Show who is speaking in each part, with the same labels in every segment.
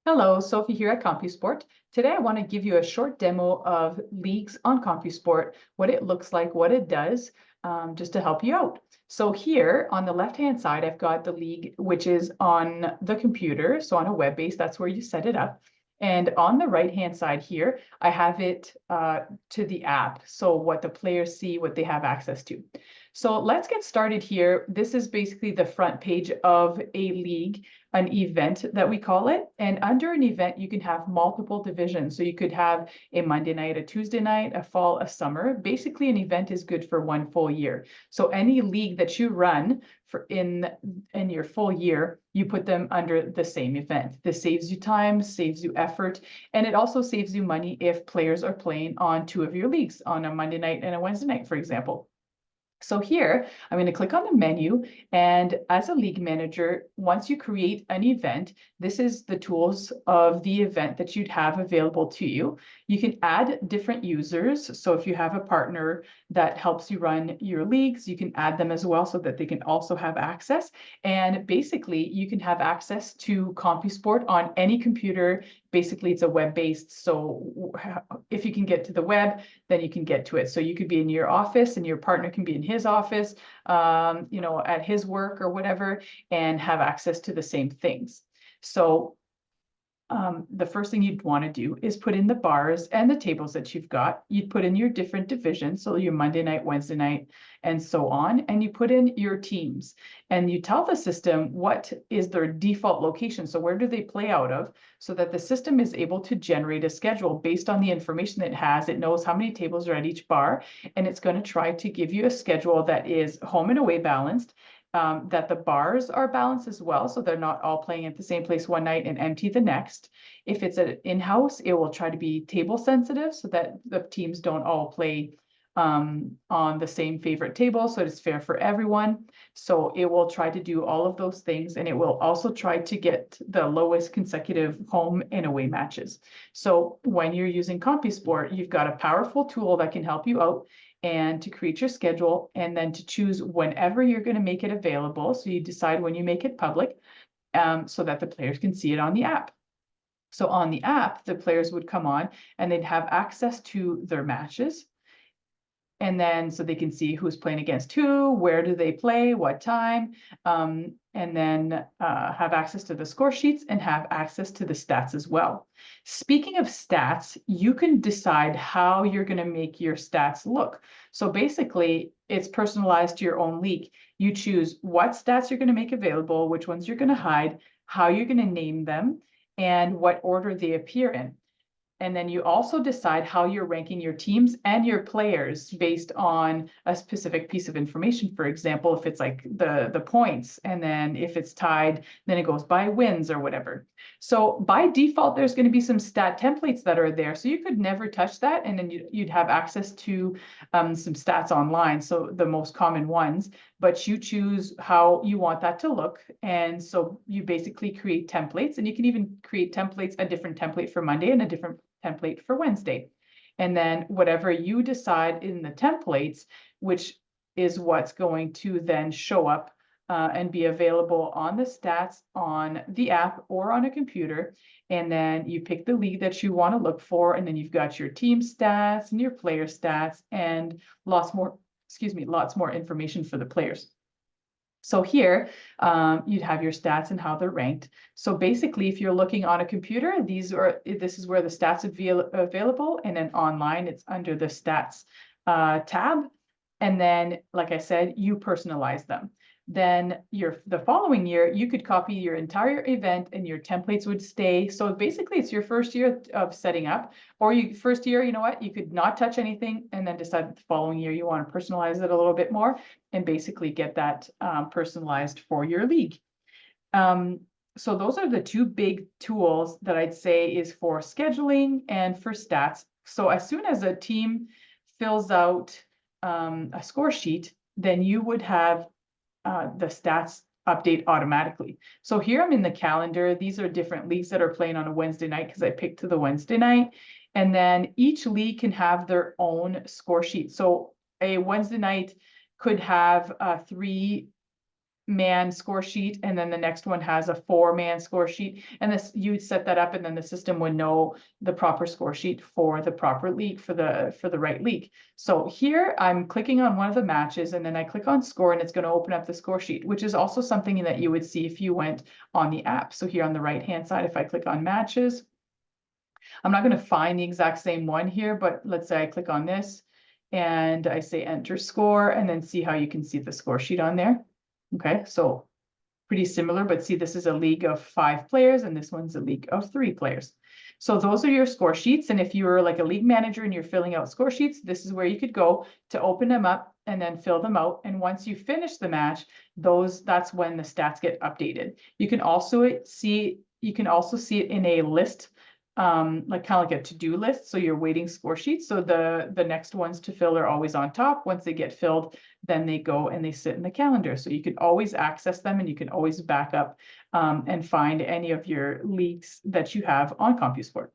Speaker 1: Hello, Sophie here at CompuSport. Today I want to give you a short demo of leagues on CompuSport, what it looks like, what it does, just to help you out. So here on the left-hand side, I've got the league, which is on the computer. So on a web base, that's where you set it up. And on the right-hand side here, I have it to the app. So what the players see, what they have access to. So let's get started here. This is basically the front page of a league, an event that we call it. And under an event, you can have multiple divisions. So you could have a Monday night, a Tuesday night, a fall, a summer. Basically, an event is good for one full year. So any league that you run for in your full year, you put them under the same event. This saves you time, saves you effort, and it also saves you money if players are playing on two of your leagues, on a Monday night and a Wednesday night, for example. So here, I'm going to click on the menu, and as a league manager, once you create an event, this is the tools of the event that you'd have available to you. You can add different users. So if you have a partner that helps you run your leagues, you can add them as well so that they can also have access. And basically, you can have access to CompuSport on any computer. Basically, it's a web-based. So if you can get to the web, then you can get to it. So you could be in your office and your partner can be in his office, at his work or whatever, and have access to the same things. So the first thing you'd want to do is put in the bars and the tables that you've got. You'd put in your different divisions, so your Monday night, Wednesday night, and so on, and you put in your teams. And you tell the system what is their default location, so where do they play out of, so that the system is able to generate a schedule based on the information it has. It knows how many tables are at each bar, and it's going to try to give you a schedule that is home and away balanced, that the bars are balanced as well, so they're not all playing at the same place one night and empty the next. If it's an in-house, it will try to be table sensitive so that the teams don't all play on the same favorite table, so it's fair for everyone. So it will try to do all of those things, and it will also try to get the lowest consecutive home and away matches. So when you're using CompuSport, you've got a powerful tool that can help you out and to create your schedule, and then to choose whenever you're going to make it available. So you decide when you make it public, so that the players can see it on the app. So on the app, the players would come on and they'd have access to their matches. And then so they can see who's playing against who, where do they play, what time, and then have access to the score sheets and have access to the stats as well. Speaking of stats, you can decide how you're going to make your stats look. So basically, it's personalized to your own league. You choose what stats you're going to make available, which ones you're going to hide, how you're going to name them, and what order they appear in. And then you also decide how you're ranking your teams and your players based on a specific piece of information. For example, if it's like the points, and then if it's tied, then it goes by wins or whatever. So by default, there's going to be some stat templates that are there. So you could never touch that. And then you'd have access to some stats online. So the most common ones, but you choose how you want that to look. And so you basically create templates, and you can even create templates, a different template for Monday and a different template for Wednesday. And then whatever you decide in the templates, which is what's going to then show up and be available on the stats on the app or on a computer. And then you pick the league that you want to look for, and then you've got your team stats and your player stats and lots more information for the players. So here, you'd have your stats and how they're ranked. So basically, if you're looking on a computer, this is where the stats are available. And then online, it's under the stats tab. And then, like I said, you personalize them. Then the following year, you could copy your entire event and your templates would stay. So basically, it's your first year of setting up, or first year, you know what, you could not touch anything and then decide that the following year you want to personalize it a little bit more and basically get that personalized for your league. So those are the two big tools that I'd say is for scheduling and for stats. So as soon as a team fills out a score sheet, then you would have the stats update automatically. So here I'm in the calendar. These are different leagues that are playing on a Wednesday night because I picked to the Wednesday night. And then each league can have their own score sheet. So a Wednesday night could have 3 man score sheet, and then the next one has a 4-man score sheet. And this, you would set that up, and then the system would know the proper score sheet for the proper league, for the right league. So here I'm clicking on one of the matches, and then I click on score, and it's going to open up the score sheet, which is also something that you would see if you went on the app. So here on the right hand side, if I click on matches, I'm not going to find the exact same one here, but let's say I click on this and I say enter score, and then see how you can see the score sheet on there. Okay, so pretty similar, but see, this is a league of 5 players and this one's a league of 3 players. So those are your score sheets. And if you're like a league manager and you're filling out score sheets, this is where you could go to open them up and then fill them out. And once you finish the match, that's when the stats get updated. You can also see it in a list, like kind of like a to-do list. So you're waiting score sheets. So the next ones to fill are always on top. Once they get filled, then they go and they sit in the calendar. So you can always access them, and you can always back up and find any of your leagues that you have on CompuSport.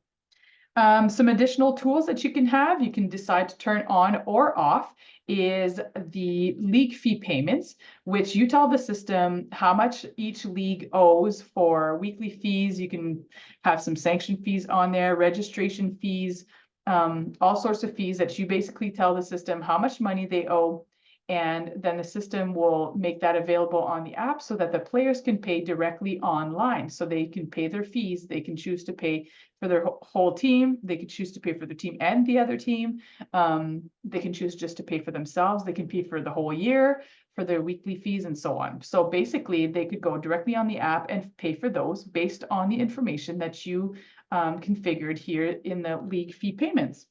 Speaker 1: Some additional tools that you can decide to turn on or off is the league fee payments, which you tell the system how much each league owes for weekly fees. You can have some sanction fees on there, registration fees, all sorts of fees that you basically tell the system how much money they owe. And then the system will make that available on the app so that the players can pay directly online. So they can pay their fees. They can choose to pay for their whole team. They can choose to pay for the team and the other team. They can choose just to pay for themselves. They can pay for the whole year, for their weekly fees, and so on. So basically, they could go directly on the app and pay for those based on the information that you configured here in the league fee payments.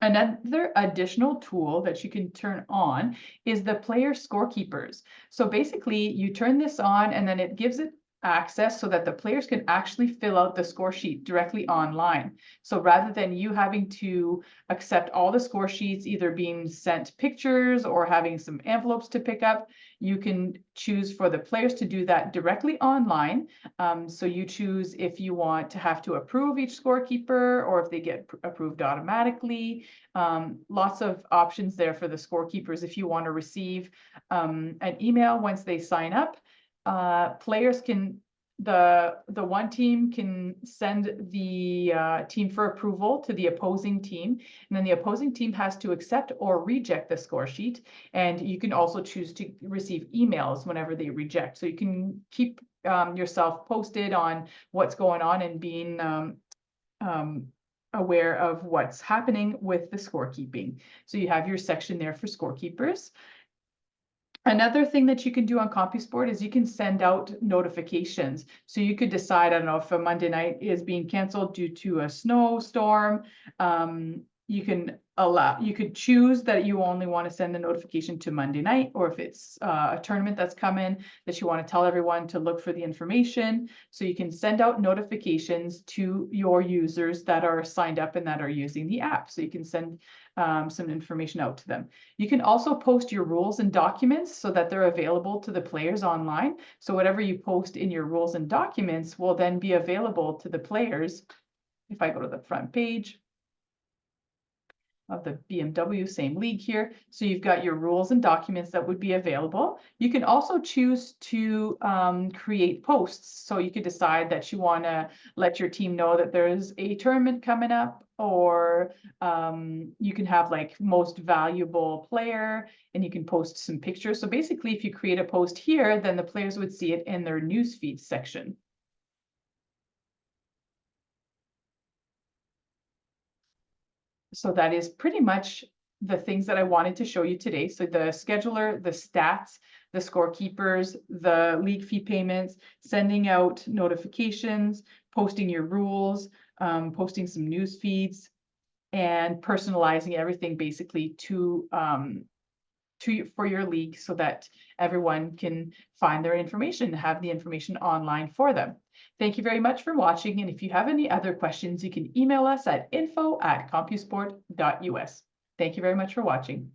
Speaker 1: Another additional tool that you can turn on is the player scorekeepers. So basically, you turn this on, and then it gives it access so that the players can actually fill out the score sheet directly online. So rather than you having to accept all the score sheets, either being sent pictures or having some envelopes to pick up, you can choose for the players to do that directly online. So you choose if you want to have to approve each scorekeeper or if they get approved automatically. Lots of options there for the scorekeepers if you want to receive an email once they sign up. Players can, the one team can send the team for approval to the opposing team, and then the opposing team has to accept or reject the score sheet. And you can also choose to receive emails whenever they reject. So you can keep yourself posted on what's going on and being aware of what's happening with the scorekeeping. So you have your section there for scorekeepers. Another thing that you can do on CompuSport is you can send out notifications. So you could decide, I don't know, if a Monday night is being canceled due to a snowstorm, you could choose that you only want to send the notification to Monday night, or if it's a tournament that's coming that you want to tell everyone to look for the information. So you can send out notifications to your users that are signed up and that are using the app. So you can send some information out to them. You can also post your rules and documents so that they're available to the players online. So whatever you post in your rules and documents will then be available to the players. If I go to the front page of the BMW, same league here. So you've got your rules and documents that would be available. You can also choose to create posts. So you could decide that you want to let your team know that there's a tournament coming up, or you can have like most valuable player, and you can post some pictures. So basically, if you create a post here, then the players would see it in their newsfeed section. So that is pretty much the things that I wanted to show you today. So the scheduler, the stats, the scorekeepers, the league fee payments, sending out notifications, posting your rules, posting some news feeds, and personalizing everything basically for your league so that everyone can find their information, have the information online for them. Thank you very much for watching. And if you have any other questions, you can email us at info@compusport.us. Thank you very much for watching.